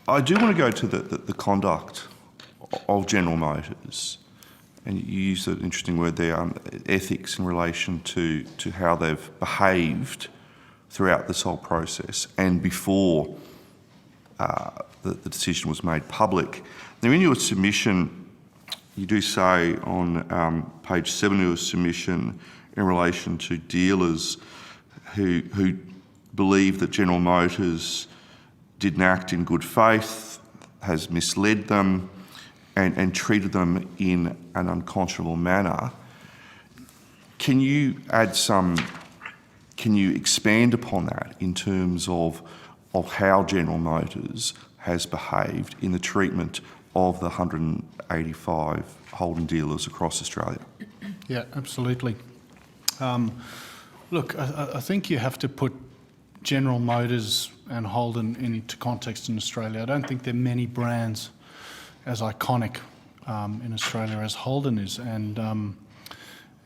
I do want to go to the conduct of General Motors, and you used an interesting word there, ethics in relation to how they've behaved throughout this whole process and before the decision was made public. Now, in your submission, you do say on page 7 of your submission in relation to dealers who believe that General Motors didn't act in good faith, has misled them and treated them in an unconscionable manner. Can you expand upon that in terms of how General Motors has behaved in the treatment of the 185 Holden dealers across Australia? Yeah, absolutely. Look, I think you have to put General Motors and Holden into context in Australia. I don't think there are many brands as iconic in Australia as Holden is, and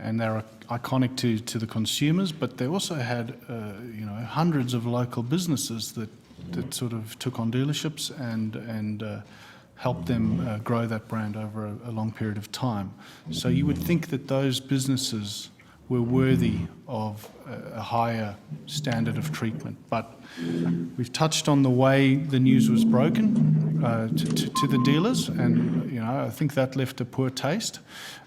they're iconic to the consumers. But they also had, hundreds of local businesses that sort of took on dealerships and helped them grow that brand over a long period of time. So you would think that those businesses were worthy of a higher standard of treatment. But we've touched on the way the news was broken to the dealers, and I think that left a poor taste.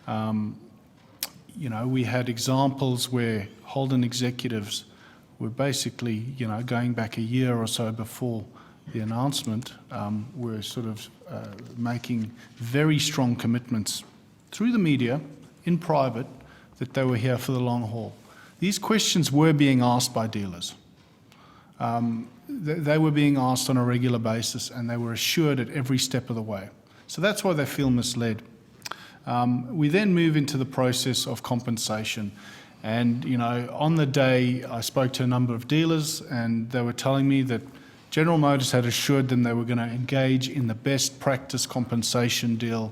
We had examples where Holden executives were basically, going back a year or so before the announcement, were sort of making very strong commitments through the media, in private, that they were here for the long haul. These questions were being asked by dealers. They were being asked on a regular basis, and they were assured at every step of the way. So that's why they feel misled. We then move into the process of compensation. And, on the day I spoke to a number of dealers, and they were telling me that General Motors had assured them they were going to engage in the best practice compensation deal,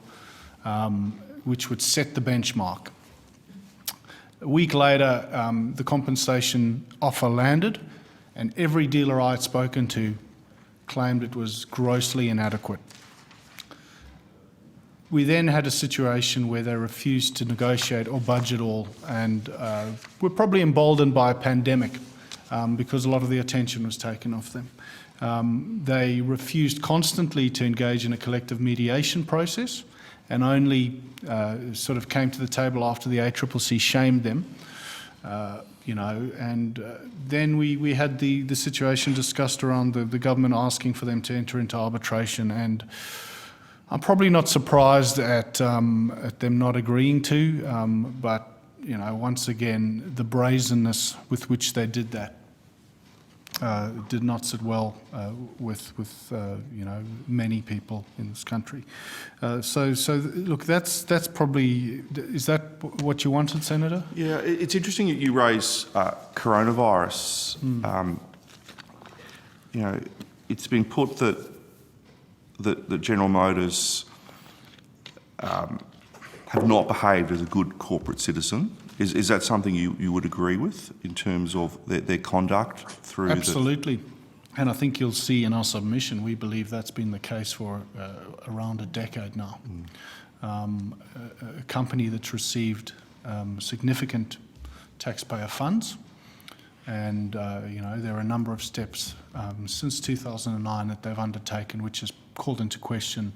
which would set the benchmark. A week later, the compensation offer landed, and every dealer I had spoken to claimed it was grossly inadequate. We then had a situation where they refused to negotiate or budge at all, and were probably emboldened by a pandemic because a lot of the attention was taken off them. They refused constantly to engage in a collective mediation process, and only sort of came to the table after the ACCC shamed them, and then we had the situation discussed around the government asking for them to enter into arbitration, and I'm probably not surprised at them not agreeing to, but once again, the brazenness with which they did that did not sit well with many people in this country. So look, that's probably, is that what you wanted, Senator? Yeah, it's interesting that you raise coronavirus. It's been put that General Motors have not behaved as a good corporate citizen. Is that something you would agree with in terms of their conduct through? Absolutely. And I think you'll see in our submission, we believe that's been the case for around a decade now. A company that's received significant taxpayer funds, and there are a number of steps since 2009 that they've undertaken, which has called into question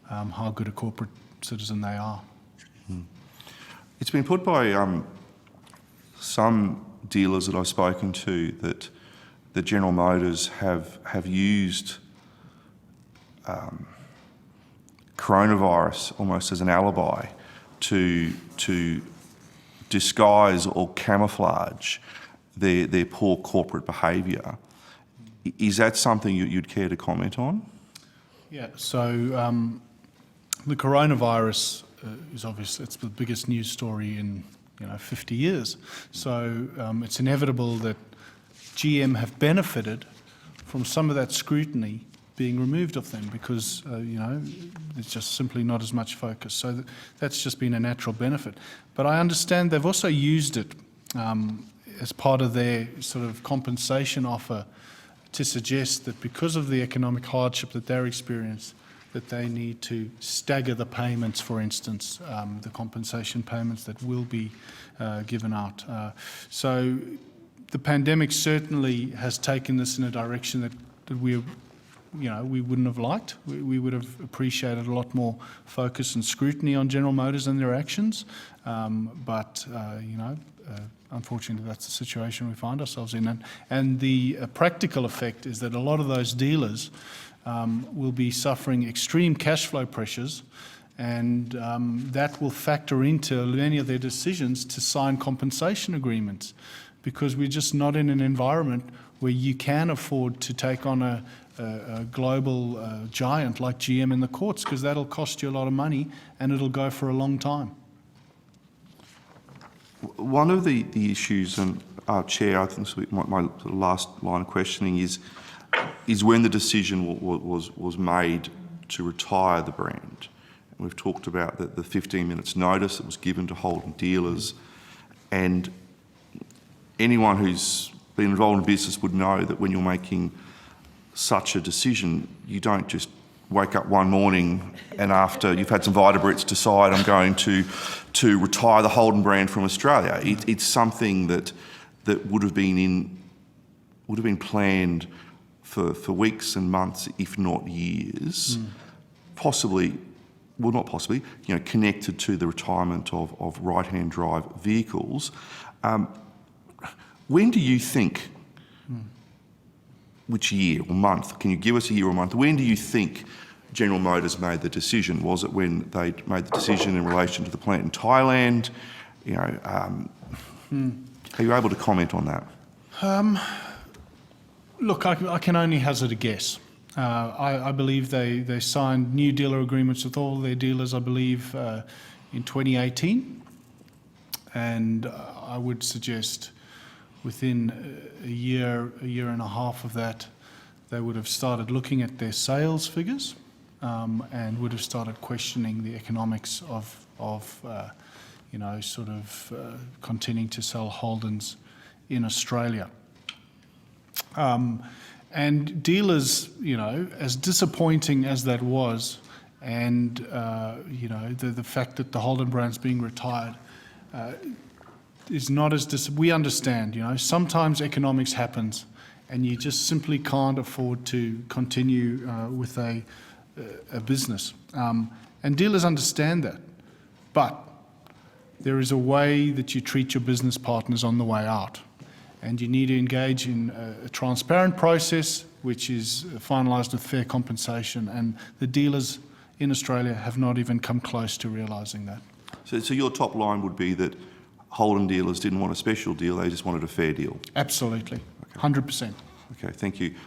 how good a corporate citizen they are. It's been put by some dealers that I've spoken to that General Motors have used coronavirus almost as an alibi to disguise or camouflage their poor corporate behaviour. Is that something you'd care to comment on? Yeah, so the coronavirus is obviously, it's the biggest news story in 50 years. So it's inevitable that GM have benefited from some of that scrutiny being removed of them because there's just simply not as much focus. So that's just been a natural benefit. But I understand they've also used it as part of their sort of compensation offer to suggest that because of the economic hardship that they're experiencing, that they need to stagger the payments, for instance, the compensation payments that will be given out. So the pandemic certainly has taken this in a direction that we wouldn't have liked. We would have appreciated a lot more focus and scrutiny on General Motors and their actions. Unfortunately, that's the situation we find ourselves in. And the practical effect is that a lot of those dealers will be suffering extreme cash flow pressures, and that will factor into many of their decisions to sign compensation agreements, because we're just not in an environment where you can afford to take on a global giant like GM in the courts, because that'll cost you a lot of money and it'll go for a long time. One of the issues, and Chair, I think this will be my last line of questioning, is when the decision was made to retire the brand. And we've talked about the 15 minutes notice that was given to Holden dealers, and anyone who's been involved in business would know that when you're making such a decision, you don't just wake up one morning and after you've had some Vitabrits decide I'm going to retire the Holden brand from Australia. It's something that would have been planned for weeks and months, if not years, connected to the retirement of right-hand drive vehicles. When do you think, which year or month, can you give us a year or month, when do you think General Motors made the decision? Was it when they made the decision in relation to the plant in Thailand? Are you able to comment on that? Look, I can only hazard a guess. I believe they signed new dealer agreements with all their dealers, I believe, in 2018. And I would suggest within a year and a half of that, they would have started looking at their sales figures and would have started questioning the economics of continuing to sell Holdens in Australia. And dealers, as disappointing as that was, and the fact that the Holden brand's being retired, is not as we understand. Sometimes economics happens, and you just simply can't afford to continue with a business. And dealers understand that, but there is a way that you treat your business partners on the way out. And you need to engage in a transparent process, which is finalised with fair compensation. And the dealers in Australia have not even come close to realising that. So your top line would be that Holden dealers didn't want a special deal, they just wanted a fair deal? Absolutely, 100%. Okay, thank you.